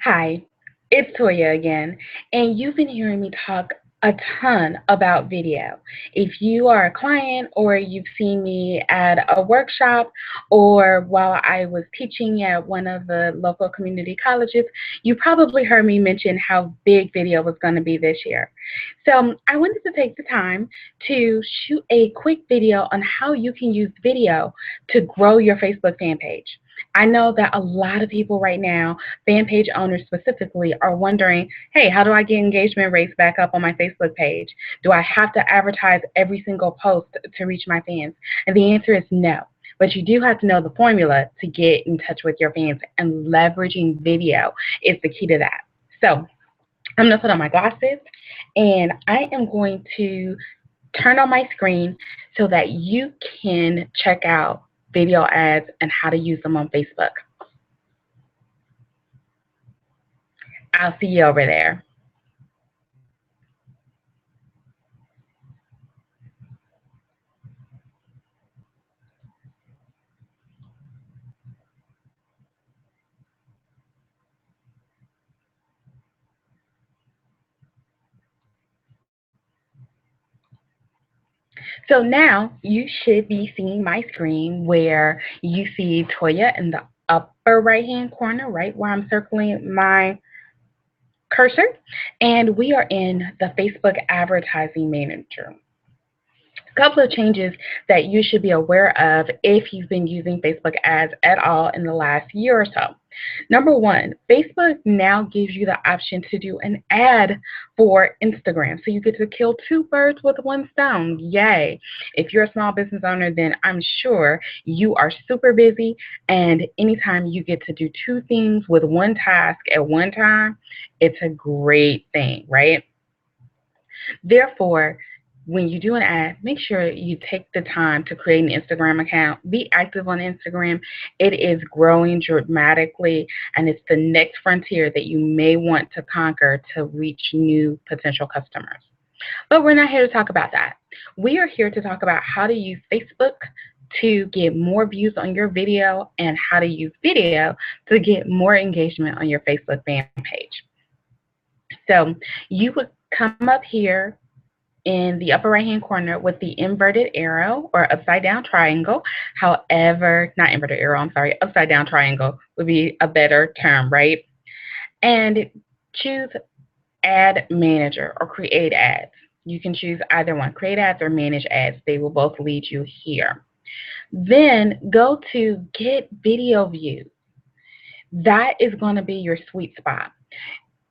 Hi, it's Toya again, and you've been hearing me talk a ton about video. If you are a client or you've seen me at a workshop or while I was teaching at one of the local community colleges, you probably heard me mention how big video was going to be this year. So I wanted to take the time to shoot a quick video on how you can use video to grow your Facebook fan page. I know that a lot of people right now, fan page owners specifically, are wondering, hey, how do I get engagement rates back up on my Facebook page? Do I have to advertise every single post to reach my fans? And the answer is no. But you do have to know the formula to get in touch with your fans, and leveraging video is the key to that. So I'm going to put on my glasses and I am going to turn on my screen so that you can check out video ads and how to use them on Facebook. I'll see you over there. So now you should be seeing my screen where you see Toya in the upper right hand corner, right where I'm circling my cursor. And we are in the Facebook Advertising Manager. A couple of changes that you should be aware of if you've been using Facebook ads at all in the last year or so. Number one, Facebook now gives you the option to do an ad for Instagram. So you get to kill two birds with one stone. Yay. If you're a small business owner, then I'm sure you are super busy. And anytime you get to do two things with one task at one time, it's a great thing, right? Therefore, when you do an ad, make sure you take the time to create an Instagram account. Be active on Instagram. It is growing dramatically, and it's the next frontier that you may want to conquer to reach new potential customers. But we're not here to talk about that. We are here to talk about how to use Facebook to get more views on your video and how to use video to get more engagement on your Facebook fan page. So you would come up here in the upper right hand corner with the inverted arrow or upside down triangle. However, not inverted arrow, I'm sorry, upside down triangle would be a better term, right? And choose Ad Manager or Create Ads. You can choose either one, Create Ads or Manage Ads. They will both lead you here. Then go to Get Video Views. That is going to be your sweet spot.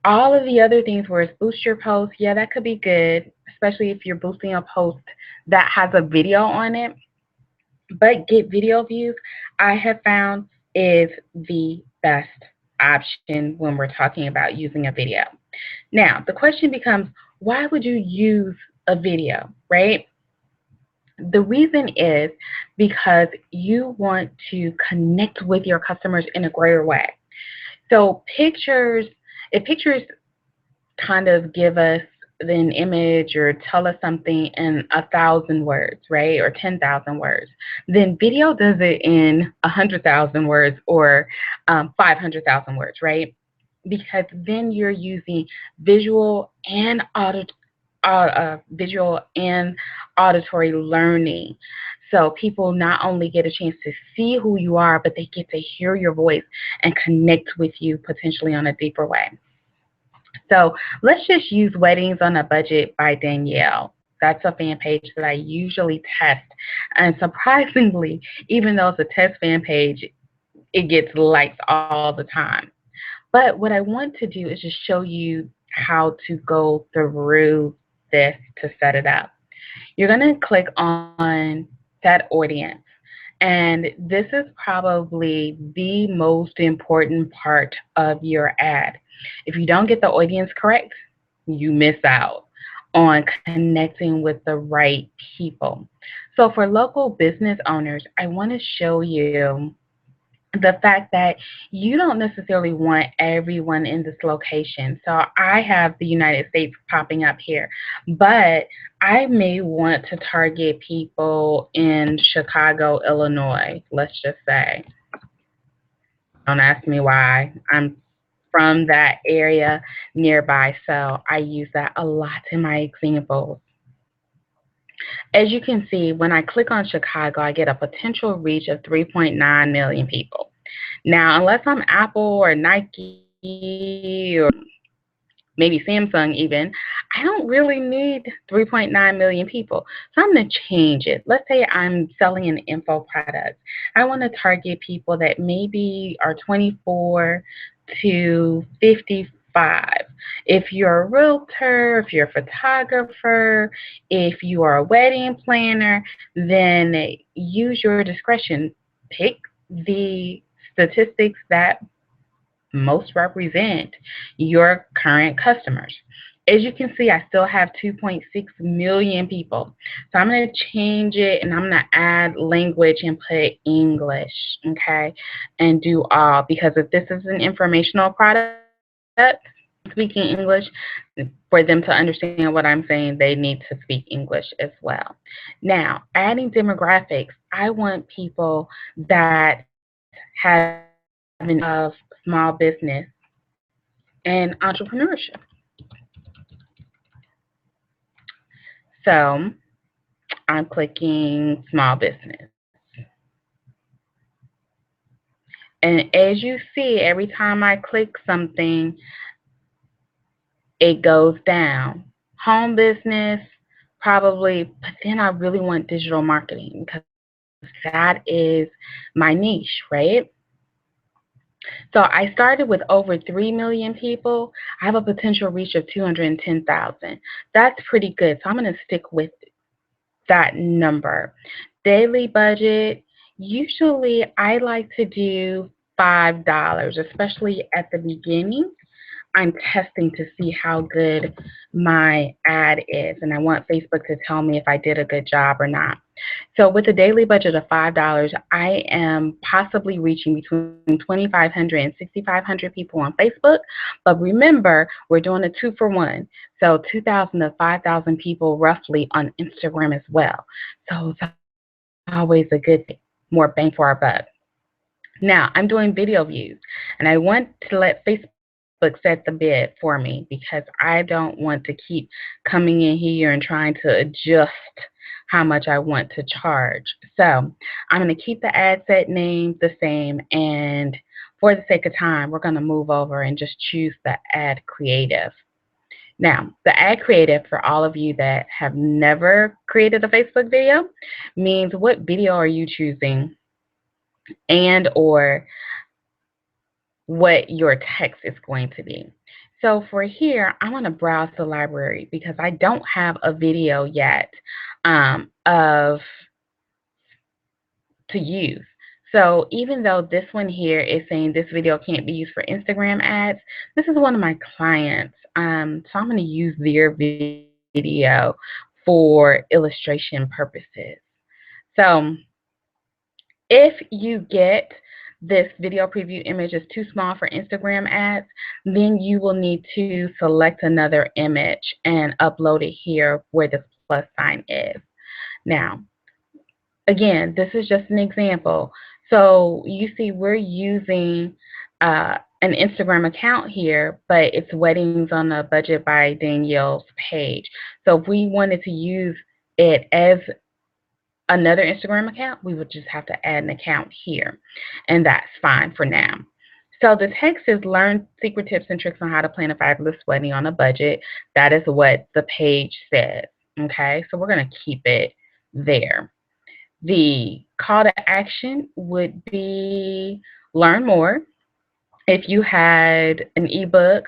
All of the other things where it's boost your post, yeah, that could be good, especially if you're boosting a post that has a video on it. But get video views, I have found, is the best option when we're talking about using a video. Now, the question becomes, why would you use a video, right? The reason is because you want to connect with your customers in a greater way. So if pictures kind of give us an image or tell us something in 1,000 words, right, or 10,000 words, then video does it in 100,000 words or 500,000 words, right? Because then you're using visual and visual and auditory learning. So people not only get a chance to see who you are, but they get to hear your voice and connect with you potentially on a deeper way. So let's just use Weddings on a Budget by Danielle. That's a fan page that I usually test. And surprisingly, even though it's a test fan page, it gets likes all the time. But what I want to do is just show you how to go through this to set it up. You're going to click on Set Audience. And this is probably the most important part of your ad. If you don't get the audience correct, you miss out on connecting with the right people. So for local business owners, I want to show you the fact that you don't necessarily want everyone in this location. So I have the United States popping up here, but I may want to target people in Chicago, Illinois, let's just say. Don't ask me why. I'm from that area nearby. So I use that a lot in my examples. As you can see, when I click on Chicago, I get a potential reach of 3.9 million people. Now, unless I'm Apple or Nike or maybe Samsung even, I don't really need 3.9 million people. So I'm going to change it. Let's say I'm selling an info product. I want to target people that maybe are 24 to 55. If you're a realtor, if you're a photographer, if you are a wedding planner, then use your discretion. Pick the statistics that most represent your current customers. As you can see, I still have 2.6 million people. So I'm going to change it and I'm going to add language and put English, okay, and do all. Because if this is an informational product, speaking English, for them to understand what I'm saying, they need to speak English as well. Now, adding demographics, I want people that have an of small business and entrepreneurship. So I'm clicking small business. And as you see, every time I click something, it goes down. Home business, probably, but then I really want digital marketing because that is my niche, right? So I started with over 3 million people. I have a potential reach of 210,000. That's pretty good. So I'm going to stick with that number. Daily budget, usually I like to do $5, especially at the beginning. I'm testing to see how good my ad is, and I want Facebook to tell me if I did a good job or not. So with a daily budget of $5, I am possibly reaching between 2,500 and 6,500 people on Facebook. But remember, we're doing a 2-for-1. So 2,000 to 5,000 people roughly on Instagram as well. So it's always a good thing, more bang for our buck. Now, I'm doing video views, and I want to let Facebook set the bid for me because I don't want to keep coming in here and trying to adjust how much I want to charge. So I'm going to keep the ad set name the same, and for the sake of time, we're going to move over and just choose the ad creative. Now, the ad creative, for all of you that have never created a Facebook video, means what video are you choosing and or what your text is going to be. So for here, I want to browse the library because I don't have a video yet of to use. So even though this one here is saying this video can't be used for Instagram ads, this is one of my clients. So I'm going to use their video for illustration purposes. So if you get this video preview image is too small for Instagram ads, then you will need to select another image and upload it here where this plus sign is. Now, again, this is just an example. So you see we're using an Instagram account here, but it's Weddings on a Budget by Danielle's page. So if we wanted to use it as another Instagram account, we would just have to add an account here, and that's fine for now. So the text is learn secret tips and tricks on how to plan a fabulous wedding on a budget. That is what the page says, okay? So we're going to keep it there. The call to action would be learn more. If you had an ebook,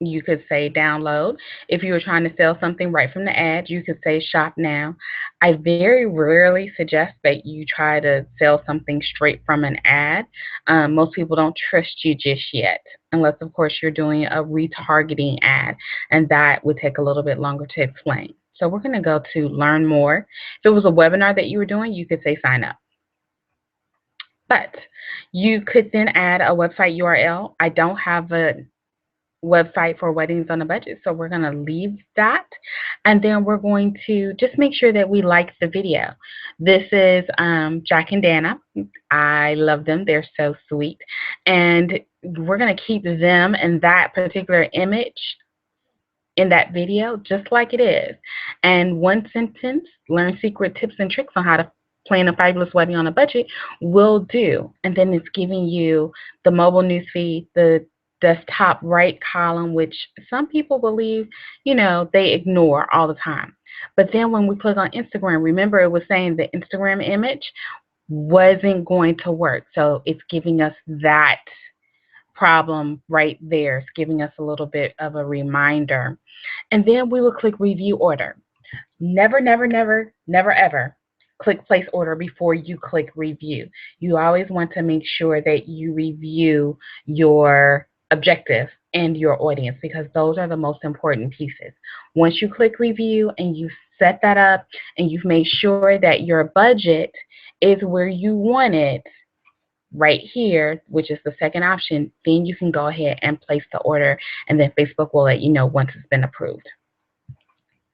you could say download. If you were trying to sell something right from the ad, you could say shop now. I very rarely suggest that you try to sell something straight from an ad. Most people don't trust you just yet, unless, of course, you're doing a retargeting ad, and that would take a little bit longer to explain. So we're going to go to learn more. If it was a webinar that you were doing, you could say sign up. But you could then add a website URL. I don't have a website for weddings on a budget. So we're going to leave that. And then we're going to just make sure that we like the video. This is Jack and Dana. I love them. They're so sweet. And we're going to keep them and that particular image in that video just like it is. And one sentence, learn secret tips and tricks on how to plan a fabulous wedding on a budget, will do. And then it's giving you the mobile newsfeed, the desktop right column, which some people believe, they ignore all the time. But then when we click on Instagram, remember it was saying the Instagram image wasn't going to work. So it's giving us that problem right there. It's giving us a little bit of a reminder. And then we will click review order. Never, never, never, never, ever click place order before you click review. You always want to make sure that you review your objective and your audience, because those are the most important pieces. Once you click review and you set that up and you've made sure that your budget is where you want it, right here, which is the second option, then you can go ahead and place the order, and then Facebook will let you know once it's been approved.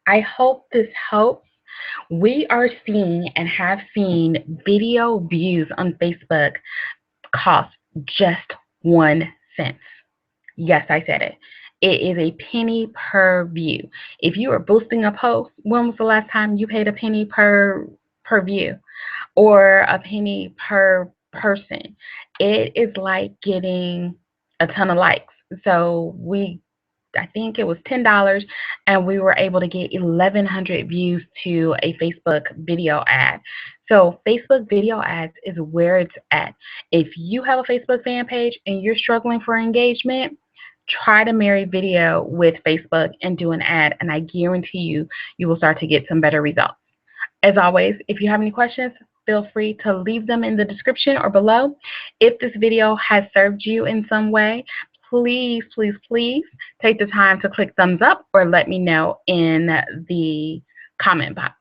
I hope this helps. We are seeing and have seen video views on Facebook cost just 1 cent. Yes, I said it. It is a penny per view. If you are boosting a post, when was the last time you paid a penny per view or a penny per person? It is like getting a ton of likes. So I think it was $10, and we were able to get 1,100 views to a Facebook video ad. So Facebook video ads is where it's at. If you have a Facebook fan page and you're struggling for engagement, try to marry video with Facebook and do an ad, and I guarantee you will start to get some better results. As always, if you have any questions, feel free to leave them in the description or below. If this video has served you in some way, please, please, please take the time to click thumbs up or let me know in the comment box.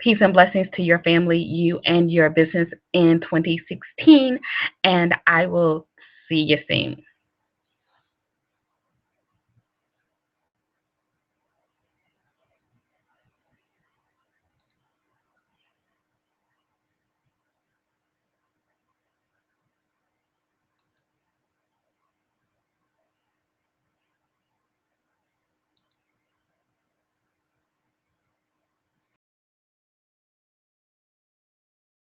Peace and blessings to your family, you, and your business in 2016, and I will see you soon.